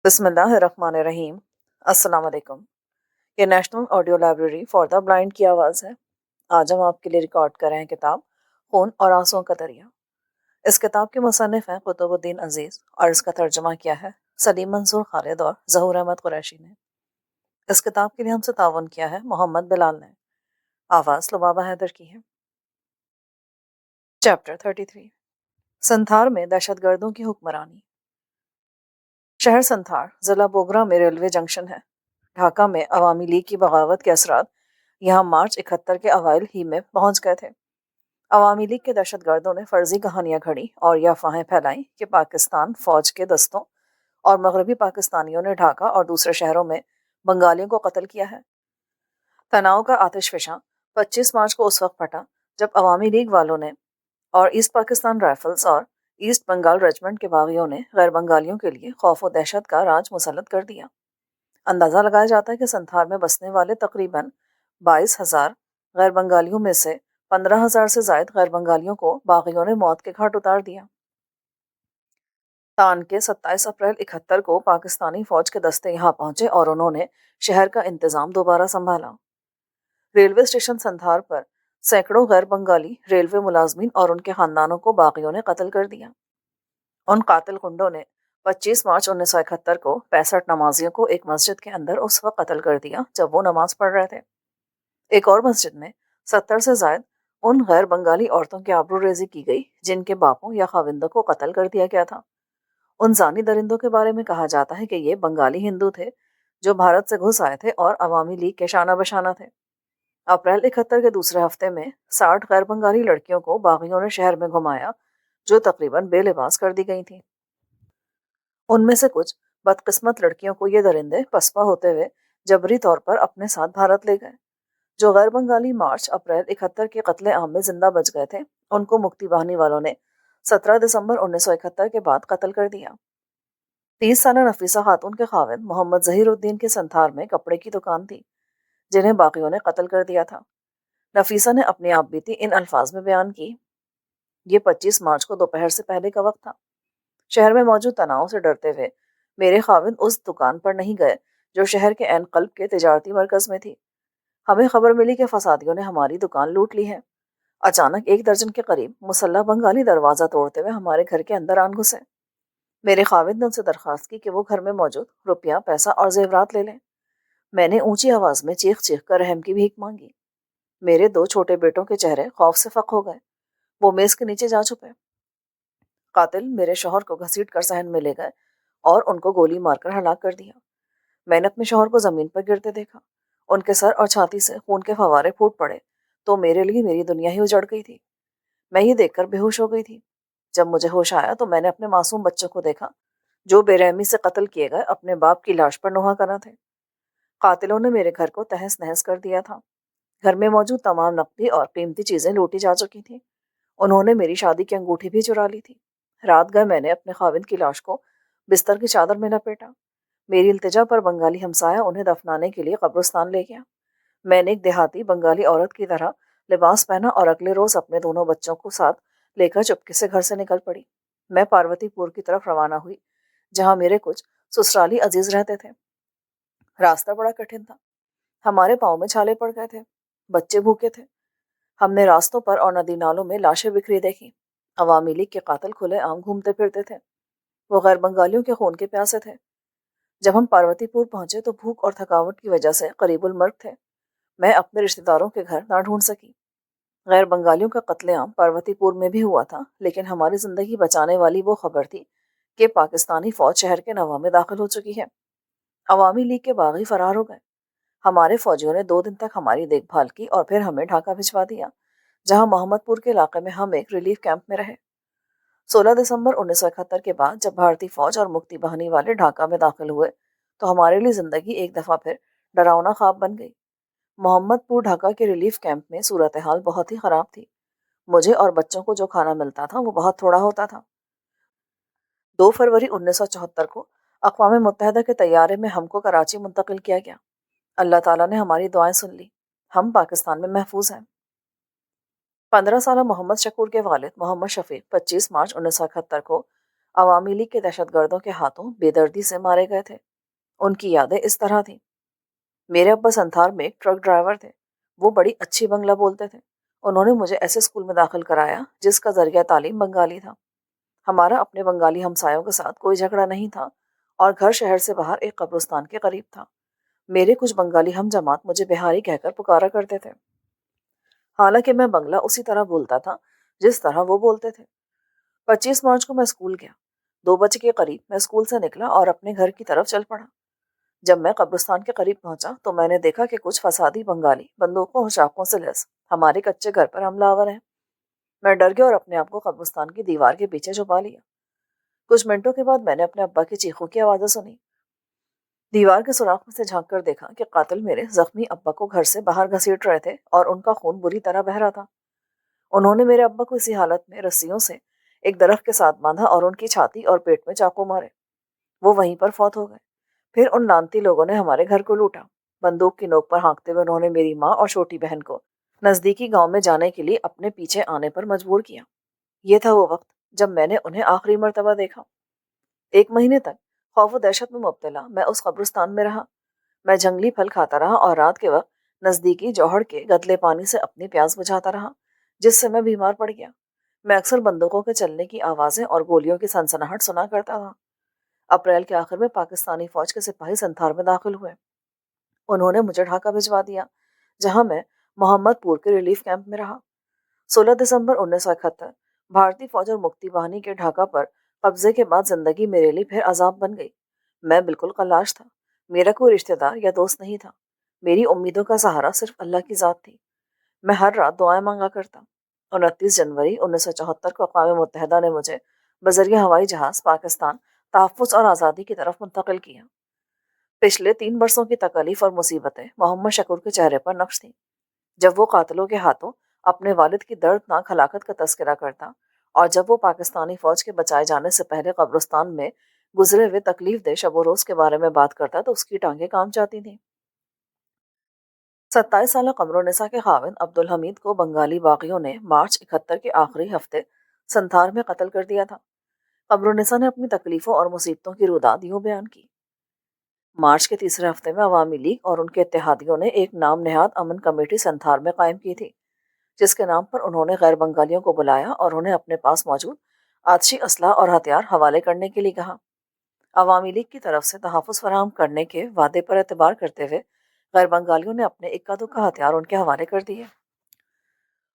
بسم اللہ الرحمن الرحیم۔ السلام علیکم۔ یہ national audio library for the blind کی آواز ہے۔ آج ہم آپ کے لیے ریکارڈ کر رہے ہیں کتاب خون اور آنسوؤں کا دریا۔ اس کتاب کے مصنف ہیں قطب الدین عزیز اور اس کا ترجمہ کیا ہے سلیم منصور خالد اور ظہور احمد قریشی نے۔ اس کتاب کے لیے ہم سے تعاون کیا ہے محمد بلال نے۔ آواز لبابہ حیدر کی ہے۔ چیپٹر 33 سنتھار میں دہشت گردوں کی حکمرانی۔ شہر سنتھار ضلع بوگرا میں ریلوے جنکشن ہے۔ ڈھاکہ میں عوامی لیگ کی بغاوت کے اثرات یہاں مارچ 71 کے اوائل ہی میں پہنچ گئے تھے۔ عوامی لیگ کے دہشت گردوں نے فرضی کہانیاں گھڑی اور یہ افواہیں پھیلائیں کہ پاکستان فوج کے دستوں اور مغربی پاکستانیوں نے ڈھاکہ اور دوسرے شہروں میں بنگالیوں کو قتل کیا ہے۔ تناؤ کا آتش فشاں 25 مارچ کو اس وقت پھٹا جب عوامی لیگ والوں نے اور ایسٹ پاکستان رائفلز اور ایسٹ بنگال ریجمنٹ کے باغیوں نے غیر بنگالیوں کے لیے خوف و دہشت کا راج مسلط کر دیا۔ اندازہ لگایا جاتا ہے کہ سنتھار میں بسنے والے تقریباً 22,000 غیر بنگالیوں میں سے 15,000 سے زائد غیر بنگالیوں کو باغیوں نے موت کے گھاٹ اتار دیا۔ تان کے 27 اپریل 71 کو پاکستانی فوج کے دستے یہاں پہنچے اور انہوں نے شہر کا انتظام دوبارہ سنبھالا۔ ریلوے اسٹیشن سنتھار پر سینکڑوں غیر بنگالی ریلوے ملازمین اور ان کے خاندانوں کو باغیوں نے قتل کر دیا۔ ان قاتل گنڈوں نے 25 مارچ 1971 کو 65 نمازیوں کو ایک مسجد کے اندر اس وقت قتل کر دیا جب وہ نماز پڑھ رہے تھے۔ ایک اور مسجد میں 70 سے زائد ان غیر بنگالی عورتوں کی آبرو ریزی کی گئی جن کے باپوں یا خاوندوں کو قتل کر دیا گیا تھا۔ ان زانی درندوں کے بارے میں کہا جاتا ہے کہ یہ بنگالی ہندو تھے جو بھارت سے گھس آئے تھے اور عوامی لیگ کے شانہ بشانہ تھے۔ اپریل 71 کے دوسرے ہفتے میں 60 غیر بنگالی لڑکیوں کو باغیوں نے شہر میں گھمایا جو تقریباً بے لباس کر دی گئی تھیں۔ ان میں سے کچھ بدقسمت لڑکیوں کو یہ درندے پسپا ہوتے ہوئے جبری طور پر اپنے ساتھ بھارت لے گئے۔ جو غیر بنگالی مارچ اپریل 71 کے قتل عام میں زندہ بچ گئے تھے ان کو مکتی باہنی والوں نے 17 دسمبر 1971 کے بعد قتل کر دیا۔ 30 سالہ نفیسہ خاتون کے خاوند محمد ظہیر الدین کے سنتھار میں کپڑے کی دکان تھی جنہیں باغیوں نے قتل کر دیا تھا۔ نفیسہ نے اپنی آپ بیتی ان الفاظ میں بیان کی۔ یہ 25 مارچ کو دوپہر سے پہلے کا وقت تھا۔ شہر میں موجود تناؤ سے ڈرتے ہوئے میرے خاوند اس دکان پر نہیں گئے جو شہر کے عین قلب کے تجارتی مرکز میں تھی۔ ہمیں خبر ملی کہ فسادیوں نے ہماری دکان لوٹ لی ہے۔ اچانک 1 درجن کے قریب مسلح بنگالی دروازہ توڑتے ہوئے ہمارے گھر کے اندر آن گھسے۔ میرے خاوند نے ان سے درخواست کی کہ وہ گھر میں موجود روپیہ پیسہ اور زیورات لے لیں۔ میں نے اونچی آواز میں چیخ چیخ کر رحم کی بھیک مانگی۔ میرے 2 چھوٹے بیٹوں کے چہرے خوف سے فق ہو گئے۔ وہ میز کے نیچے جا چھپے۔ قاتل میرے شوہر کو گھسیٹ کر صحن میں لے گئے اور ان کو گولی مار کر ہلاک کر دیا۔ میں نے اپنے شوہر کو زمین پر گرتے دیکھا۔ ان کے سر اور چھاتی سے خون کے فوارے پھوٹ پڑے تو میرے لیے میری دنیا ہی اجڑ گئی تھی۔ میں یہ دیکھ کر بے ہوش ہو گئی تھی۔ جب مجھے ہوش آیا تو میں نے اپنے معصوم بچوں کو دیکھا جو بے رحمی سے قتل کیے گئے اپنے باپ کی لاش پر نوحہ کرا تھے۔ قاتلوں نے میرے گھر کو تہس نہس کر دیا تھا۔ گھر میں موجود تمام نقدی اور قیمتی چیزیں لوٹی جا چکی تھیں۔ انہوں نے میری شادی کی انگوٹھی بھی چرا لی تھی۔ رات گئے میں نے اپنے خاوند کی لاش کو بستر کی چادر میں لپیٹا۔ میری التجا پر بنگالی ہمسایہ انہیں دفنانے کے لیے قبرستان لے گیا۔ میں نے ایک دیہاتی بنگالی عورت کی طرح لباس پہنا اور اگلے روز اپنے دونوں بچوں کو ساتھ لے کر چپکے سے گھر سے نکل پڑی۔ میں پاروتی پور کی طرف روانہ ہوئی جہاں میرے کچھ سسرالی عزیز رہتے تھے۔ راستہ بڑا کٹھن تھا۔ ہمارے پاؤں میں چھالے پڑ گئے تھے۔ بچے بھوکے تھے۔ ہم نے راستوں پر اور ندی نالوں میں لاشیں بکھری دیکھی۔ عوامی لیگ کے قاتل کھلے عام گھومتے پھرتے تھے۔ وہ غیر بنگالیوں کے خون کے پیاسے تھے۔ جب ہم پاروتی پور پہنچے تو بھوک اور تھکاوٹ کی وجہ سے قریب المرگ تھے۔ میں اپنے رشتہ داروں کے گھر نہ ڈھونڈ سکی۔ غیر بنگالیوں کا قتل عام پاروتی پور میں بھی ہوا تھا لیکن ہماری زندگی بچانے والی وہ خبر تھی کہ پاکستانی فوج شہر کے نواح میں داخل ہو چکی ہے۔ عوامی لیگ کے باغی فرار ہو گئے۔ ہمارے فوجیوں نے 2 دن تک ہماری دیکھ بھال کی اور پھر ہمیں ڈھاکہ بھجوا دیا جہاں محمد پور کے علاقے میں ہم ایک ریلیف کیمپ میں رہے۔ 16 دسمبر 1971 کے بعد جب بھارتی فوج اور مکتی باہنی والے ڈھاکہ میں داخل ہوئے تو ہمارے لیے زندگی ایک دفعہ پھر ڈراؤنا خواب بن گئی۔ محمد پور ڈھاکہ کے ریلیف کیمپ میں صورتحال بہت ہی خراب تھی۔ مجھے اور بچوں کو جو کھانا ملتا تھا وہ بہت تھوڑا ہوتا تھا۔ 2 فروری 1974 کو اقوام متحدہ کے طیارے میں ہم کو کراچی منتقل کیا گیا۔ اللہ تعالیٰ نے ہماری دعائیں سن لی۔ ہم پاکستان میں محفوظ ہیں۔ 15 سالہ محمد شکور کے والد محمد شفیق 25 مارچ 1971 کو عوامی لیگ کے دہشت گردوں کے ہاتھوں بے دردی سے مارے گئے تھے۔ ان کی یادیں اس طرح تھیں۔ میرے ابا سنتھار میں ایک ٹرک ڈرائیور تھے۔ وہ بڑی اچھی بنگلہ بولتے تھے۔ انہوں نے مجھے ایسے اسکول میں داخل کرایا جس کا ذریعہ تعلیم بنگالی تھا۔ ہمارا اپنے بنگالی ہمسایوں کے ساتھ کوئی جھگڑا نہیں تھا اور گھر شہر سے باہر ایک قبرستان کے قریب تھا۔ میرے کچھ بنگالی ہم جماعت مجھے بہاری کہہ کر پکارا کرتے تھے، حالانکہ میں بنگلہ اسی طرح بولتا تھا جس طرح وہ بولتے تھے۔ 25 مارچ کو میں اسکول گیا۔ 2 بجے کے قریب میں اسکول سے نکلا اور اپنے گھر کی طرف چل پڑا۔ جب میں قبرستان کے قریب پہنچا تو میں نے دیکھا کہ کچھ فسادی بنگالی بندوقوں اور چاقوں سے لیس ہمارے کچے گھر پر حملہ آور ہیں۔ میں ڈر گیا اور اپنے آپ کو قبرستان کی دیوار کے پیچھے چھپا لیا۔ کچھ منٹوں کے بعد میں نے اپنے ابا کی چیخوں کی آوازیں سنی۔ دیوار کے سوراخ میں سے جھانک کر دیکھا کہ قاتل میرے زخمی ابا کو گھر سے باہر گھسیٹ رہے تھے اور ان کا خون بری طرح بہہ رہا تھا۔ انہوں نے میرے ابا کو اسی حالت میں رسیوں سے ایک درخت کے ساتھ باندھا اور ان کی چھاتی اور پیٹ میں چاقو مارے۔ وہ وہیں پر فوت ہو گئے۔ پھر ان لانتی لوگوں نے ہمارے گھر کو لوٹا۔ بندوق کی نوک پر ہانکتے ہوئے انہوں نے میری ماں اور چھوٹی بہن کو نزدیکی گاؤں میں جانے کے لیے اپنے پیچھے آنے پر مجبور کیا۔ یہ تھا وہ وقت جب میں نے انہیں آخری مرتبہ دیکھا۔ 1 مہینے تک خوف و دہشت میں مبتلا میں اس قبرستان میں رہا۔ میں جنگلی پھل کھاتا رہا اور رات کے وقت نزدیکی جوہڑ کے گدلے پانی سے اپنی پیاس بجھاتا رہا، جس سے میں بیمار پڑ گیا۔ میں اکثر بندوقوں کے چلنے کی آوازیں اور گولیوں کی سنسناہٹ سنا کرتا تھا۔ اپریل کے آخر میں پاکستانی فوج کے سپاہی سنتھار میں داخل ہوئے۔ انہوں نے مجھے ڈھاکہ بھجوا دیا، جہاں میں محمد پور کے ریلیف کیمپ میں رہا۔ 16 دسمبر 1971 بھارتی فوج اور مکتی باہنی کے ڈھاکہ پر قبضے کے بعد زندگی میرے لیے پھر عذاب بن گئی۔ میں بالکل خلاش تھا۔ میرا کوئی رشتہ دار یا دوست نہیں تھا۔ میری امیدوں کا سہارا صرف اللہ کی ذات تھی۔ میں ہر رات دعائیں مانگا کرتا۔ 29 جنوری 1974 کو اقوام متحدہ نے مجھے بذریعہ ہوائی جہاز پاکستان تحفظ اور آزادی کی طرف منتقل کیا۔ پچھلے 3 برسوں کی تکالیف اور مصیبتیں محمد شکور کے چہرے پر نقش تھیں، جب وہ قاتلوں کے ہاتھوں اپنے والد کی دردناک ہلاکت کا تذکرہ کرتا اور جب وہ پاکستانی فوج کے بچائے جانے سے پہلے قبرستان میں گزرے ہوئے تکلیف دہ شب و روز کے بارے میں بات کرتا تو اس کی ٹانگیں کام جاتی تھیں۔ 27 سالہ قمرالنساء کے خاوند عبدالحمید کو بنگالی باغیوں نے مارچ 71 کے آخری ہفتے سنتھار میں قتل کر دیا تھا۔ قمرالنساء نے اپنی تکلیفوں اور مصیبتوں کی روداد یوں بیان کی: مارچ کے تیسرے ہفتے میں عوامی لیگ اور ان کے اتحادیوں نے ایک نام نہاد امن کمیٹی سنتھار میں قائم کی تھی، جس کے نام پر انہوں نے غیر بنگالیوں کو بلایا اور انہیں اپنے پاس موجود آتشی اسلحہ اور ہتھیار حوالے کرنے کے لیے کہا۔ عوامی لیگ کی طرف سے تحفظ فراہم کرنے کے وعدے پر اعتبار کرتے ہوئے غیر بنگالیوں نے اپنے اکا دکا ہتھیار ان کے حوالے کر دیے۔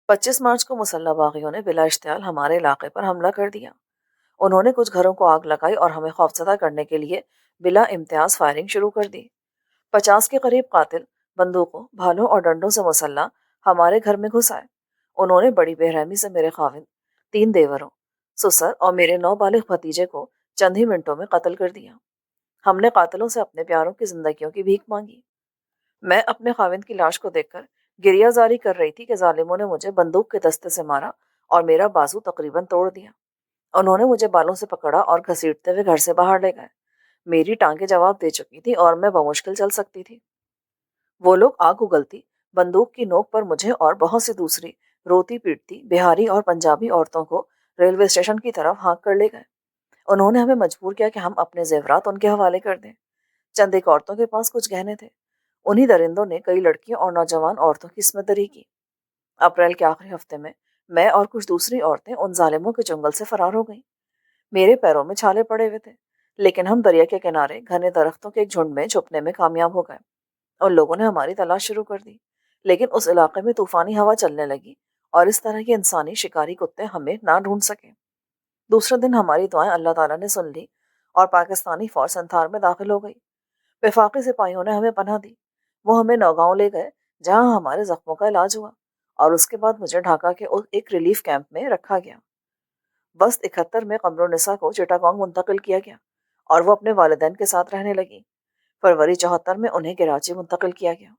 25 مارچ کو مسلح باغیوں نے بلا اشتعال ہمارے علاقے پر حملہ کر دیا۔ انہوں نے کچھ گھروں کو آگ لگائی اور ہمیں خوفزدہ کرنے کے لیے بلا امتیاز فائرنگ شروع کر دی۔ 50 کے قریب قاتل بندوقوں، بھالوں اور ڈنڈوں سے مسلح ہمارے گھر میں گھس آئے۔ انہوں نے بڑی بے رحمی سے میرے خاوند، 3 دیوروں، سسر اور میرے 9 بالغ بھتیجے کو چند ہی منٹوں میں قتل کر دیا۔ ہم نے قاتلوں سے اپنے پیاروں کی زندگیوں کی بھیک مانگی۔ میں اپنے خاوند کی لاش کو دیکھ کر گریہ زاری کر رہی تھی کہ ظالموں نے مجھے بندوق کے دستے سے مارا اور میرا بازو تقریباً توڑ دیا۔ انہوں نے مجھے بالوں سے پکڑا اور گھسیٹتے ہوئے گھر سے باہر لے گئے۔ میری ٹانگیں جواب دے چکی تھی اور میں بمشکل چل سکتی تھی۔ وہ لوگ آگ اگلتی بندوق کی نوک پر مجھے اور بہت سی دوسری روتی پیٹتی بہاری اور پنجابی عورتوں کو ریلوے اسٹیشن کی طرف ہانک کر لے گئے۔ انہوں نے ہمیں مجبور کیا کہ ہم اپنے زیورات ان کے حوالے کر دیں۔ چند ایک عورتوں کے پاس کچھ گہنے تھے۔ انہی درندوں نے کئی لڑکیوں اور نوجوان عورتوں کی عصمت دری کی۔ اپریل کے آخری ہفتے میں اور کچھ دوسری عورتیں ان ظالموں کے چنگل سے فرار ہو گئیں۔ میرے پیروں میں چھالے پڑے ہوئے تھے، لیکن ہم دریا کے کنارے گھنے درختوں کے ایک جھنڈ میں چھپنے میں کامیاب ہو گئے۔ ان لوگوں نے ہماری تلاش شروع کر دی، لیکن اس علاقے میں طوفانی ہوا چلنے لگی اور اس طرح کے انسانی شکاری کتے ہمیں نہ ڈھونڈ سکے۔ دوسرے دن ہماری دعائیں اللہ تعالیٰ نے سن لی اور پاکستانی فوج سنتھار میں داخل ہو گئی۔ وفاقی سپاہیوں نے ہمیں پناہ دی۔ وہ ہمیں نوگاؤں لے گئے، جہاں ہمارے زخموں کا علاج ہوا اور اس کے بعد مجھے ڈھاکہ کے ایک ریلیف کیمپ میں رکھا گیا۔ وسط 71 میں قمرالنساء کو چٹاگانگ منتقل کیا گیا اور وہ اپنے والدین کے ساتھ رہنے لگی۔ فروری 74 میں انہیں کراچی منتقل کیا گیا۔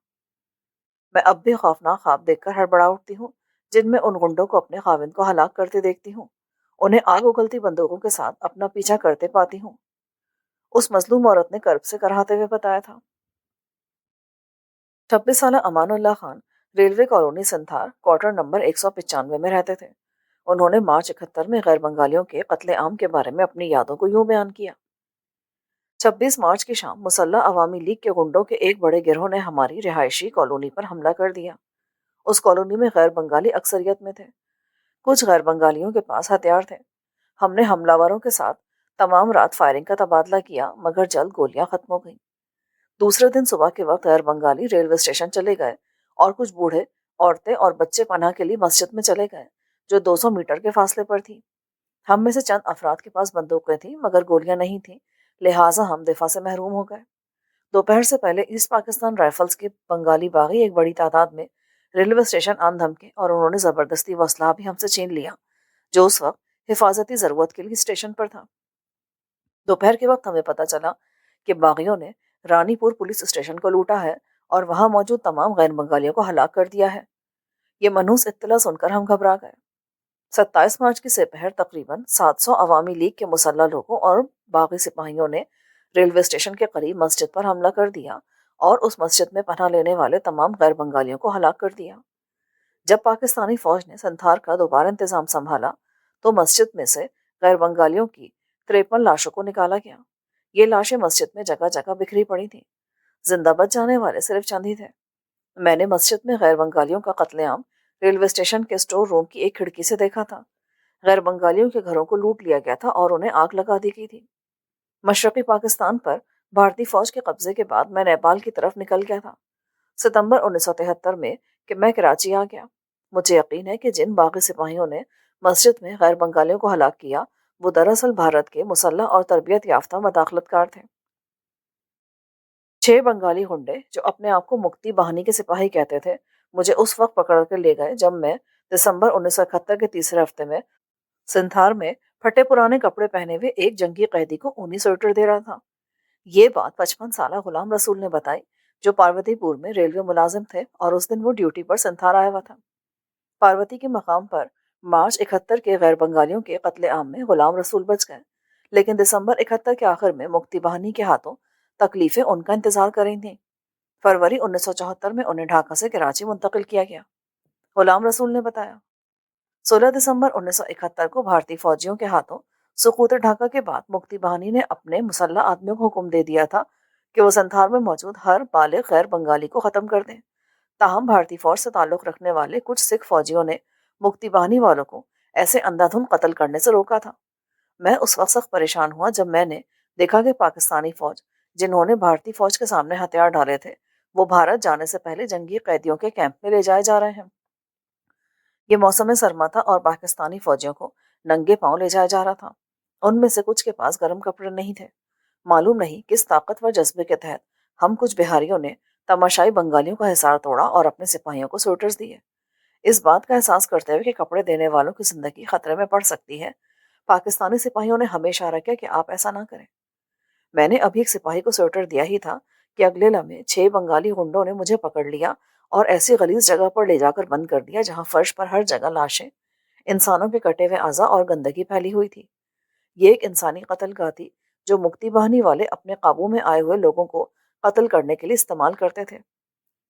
میں اب بھی خوفناک خواب دیکھ کر ہڑبڑا اٹھتی ہوں، جن میں ان گنڈوں کو اپنے خاوند کو ہلاک کرتے دیکھتی ہوں۔ انہیں آگ اگلتی بندوقوں کے ساتھ اپنا پیچھا کرتے پاتی ہوں۔ اس مظلوم عورت نے کرب سے کراہتے ہوئے بتایا تھا۔ 26 سالہ Amanullah Khan railway colony سنتھار کوارٹر نمبر 195 میں رہتے تھے۔ انہوں نے مارچ 71 میں غیر بنگالیوں کے قتل عام کے بارے میں اپنی یادوں کو یوں بیان کیا: 26 مارچ کی شام مسلح عوامی لیگ کے گنڈوں کے ایک بڑے گروہ نے ہماری رہائشی کالونی پر حملہ کر دیا۔ اس کالونی میں غیر بنگالی اکثریت میں تھے۔ کچھ غیر بنگالیوں کے پاس ہتھیار تھے۔ ہم نے حملہ وروں کے ساتھ تمام رات فائرنگ کا تبادلہ کیا، مگر جلد گولیاں ختم ہو گئیں۔ دوسرے دن صبح کے وقت غیر بنگالی ریلوے اسٹیشن چلے گئے اور کچھ بوڑھے، عورتیں اور بچے پناہ کے لیے مسجد میں چلے گئے، جو 200 میٹر کے فاصلے پر تھی۔ ہم میں سے چند افراد کے پاس بندوقیں تھیں، مگر گولیاں نہیں تھیں، لہٰذا ہم دفاع سے محروم ہو گئے۔ دوپہر سے پہلے ایسٹ پاکستان رائفلز کے بنگالی باغی ایک بڑی تعداد میں ریلوے اسٹیشن آن دھمکے اور انہوں نے زبردستی وہ اسلحہ بھی ہم سے چھین لیا جو اس وقت حفاظتی ضرورت کے لیے اسٹیشن پر تھا۔ دوپہر کے وقت ہمیں پتہ چلا کہ باغیوں نے رانی پور پولیس اسٹیشن کو لوٹا ہے اور وہاں موجود تمام غیر بنگالیوں کو ہلاک کر دیا ہے۔ یہ منحوس اطلاع سن کر ہم گھبرا گئے۔ 27 مارچ کی سپہر تقریباً 700 عوامی لیگ کے مسلح لوگوں اور باغی سپاہیوں نے ریلوے اسٹیشن کے قریب مسجد پر حملہ کر دیا اور اس مسجد میں پناہ لینے والے تمام غیر بنگالیوں کو ہلاک کر دیا۔ جب پاکستانی فوج نے سنتھار کا دوبارہ انتظام سنبھالا تو مسجد میں سے غیر بنگالیوں کی 53 لاشوں کو نکالا گیا۔ یہ لاشیں مسجد میں جگہ جگہ بکھری پڑی تھیں۔ زندہ بچ جانے والے صرف چند ہی تھے۔ میں نے مسجد میں غیر بنگالیوں کا قتل عام ریلوے اسٹیشن کے اسٹور روم کی ایک کھڑکی سے دیکھا تھا۔ غیر بنگالیوں کے گھروں کو لوٹ لیا گیا تھا اور انہیں آگ لگا دی گئی تھی۔ مشرقی پاکستان پر بھارتی فوج کے قبضے کے بعد میں نیپال کی طرف نکل گیا تھا۔ ستمبر 1973 میں کہ میں کراچی آ گیا۔ مجھے یقین ہے کہ جن باغی سپاہیوں نے مسجد میں غیر بنگالیوں کو ہلاک کیا وہ دراصل بھارت کے مسلح اور تربیت یافتہ مداخلت کار تھے۔ 6 بنگالی گنڈے جو اپنے آپ کو مکتی باہنی کے سپاہی کہتے تھے مجھے اس وقت پکڑ کر لے گئے جب میں دسمبر 1971 کے تیسرے ہفتے میں سنتھار میں پھٹے پرانے کپڑے پہنے ہوئے ایک جنگی قیدی کو اونی سویٹر دے رہا تھا۔ یہ بات 55 سالہ غلام رسول نے بتائی جو پاروتی پور میں ریلوے ملازم تھے اور اس دن وہ ڈیوٹی پر سنتھار آیا ہوا تھا۔ پاروتی کے مقام پر مارچ 71 کے غیر بنگالیوں کے قتل عام میں غلام رسول بچ گئے، لیکن دسمبر 71 کے آخر میں مکتی باہنی کے ہاتھوں تکلیفیں ان کا انتظار کر رہی تھیں۔ فروری 1974 میں انہیں ڈھاکہ سے کراچی منتقل کیا گیا۔ غلام رسول نے بتایا 16 دسمبر 1971 کو بھارتی فوجیوں کے ہاتھوں سقوط ڈھاکہ کے بعد مکتی باہنی نے اپنے مسلح آدمیوں کو حکم دے دیا تھا کہ وہ سنتھار میں موجود ہر بالغ غیر بنگالی کو ختم کر دیں۔ تاہم بھارتی فوج سے تعلق رکھنے والے کچھ سکھ فوجیوں نے مکتی باہنی والوں کو ایسے اندھا دھند قتل کرنے سے روکا تھا۔ میں اس وقت سخت پریشان ہوا جب میں نے دیکھا کہ پاکستانی فوج جنہوں نے بھارتی فوج کے سامنے ہتھیار ڈالے تھے وہ بھارت جانے سے پہلے جنگی قیدیوں کے کیمپ میں لے جائے جا رہے ہیں۔ یہ موسم سرما تھا اور پاکستانی فوجیوں کو ننگے پاؤں لے جایا جا رہا تھا۔ ان میں سے کچھ کے پاس گرم کپڑے نہیں تھے۔ معلوم نہیں کس طاقتور جذبے کے تحت ہم کچھ بہاریوں نے تماشائی بنگالیوں کا حصار توڑا اور اپنے سپاہیوں کو سویٹرز دیے۔ اس بات کا احساس کرتے ہوئے کہ کپڑے دینے والوں کی زندگی خطرے میں پڑ سکتی ہے، پاکستانی سپاہیوں نے ہمیں اشارہ کیا کہ آپ ایسا نہ کریں۔ میں نے ابھی ایک سپاہی کو سویٹر دیا ہی تھا کہ اگلے لمحے 6 بنگالی گنڈوں نے مجھے پکڑ لیا اور ایسی غلیظ جگہ پر لے جا کر بند کر دیا جہاں فرش پر ہر جگہ لاشیں، انسانوں کے کٹے ہوئے اعضاء اور گندگی پھیلی ہوئی تھی۔ یہ ایک انسانی قتل گاہ تھی جو مکتی باہنی والے اپنے قابو میں آئے ہوئے لوگوں کو قتل کرنے کے لیے استعمال کرتے تھے۔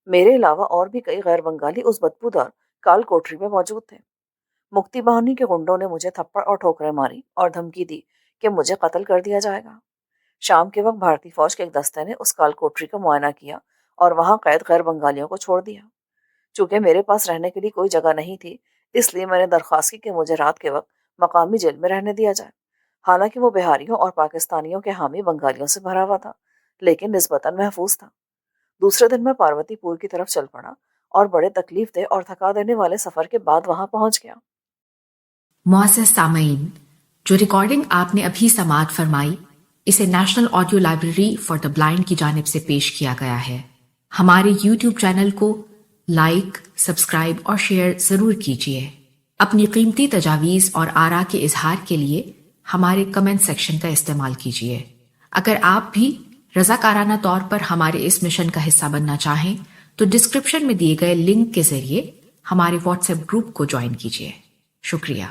میرے علاوہ اور بھی کئی غیر بنگالی اس بدبودار کال کوٹری میں موجود تھے۔ مکتی باہنی کے گنڈوں نے مجھے تھپڑ اور ٹھوکریں ماری اور دھمکی دی کہ مجھے قتل کر دیا جائے گا۔ شام کے وقت بھارتی فوج کے ایک دستے نے اس کال کوٹری کا معائنہ کیا اور وہاں قید غیر بنگالیوں کو چھوڑ دیا۔ چونکہ میرے پاس رہنے کے لیے کوئی جگہ نہیں تھی اس لیے میں نے درخواست کی کہ مجھے رات کے وقت مقامی جیل میں رہنے دیا جائے۔ حالانکہ وہ بہاریوں اور پاکستانیوں کے حامی بنگالیوں سے بھرا ہوا تھا لیکن نسبتاً محفوظ تھا۔ دوسرے دن میں پاروتی پور کی طرف چل پڑا اور بڑے تکلیف دہ اور تھکا دینے والے سفر کے بعد وہاں پہنچ گیا۔ معزز سامعین، جو ریکارڈنگ آپ نے ابھی سماعت فرمائی اسے national audio library for the blind کی جانب سے پیش کیا گیا ہے۔ ہمارے یوٹیوب چینل کو لائک، سبسکرائب اور شیئر ضرور کیجیے۔ اپنی قیمتی تجاویز اور آراء کے اظہار کے لیے ہمارے کمنٹ سیکشن کا استعمال کیجیے۔ اگر آپ بھی رضاکارانہ طور پر ہمارے اس مشن کا حصہ بننا چاہیں تو ڈسکرپشن میں دیے گئے لنک کے ذریعے ہمارے واٹس ایپ گروپ کو جوائن کیجیے۔ شکریہ۔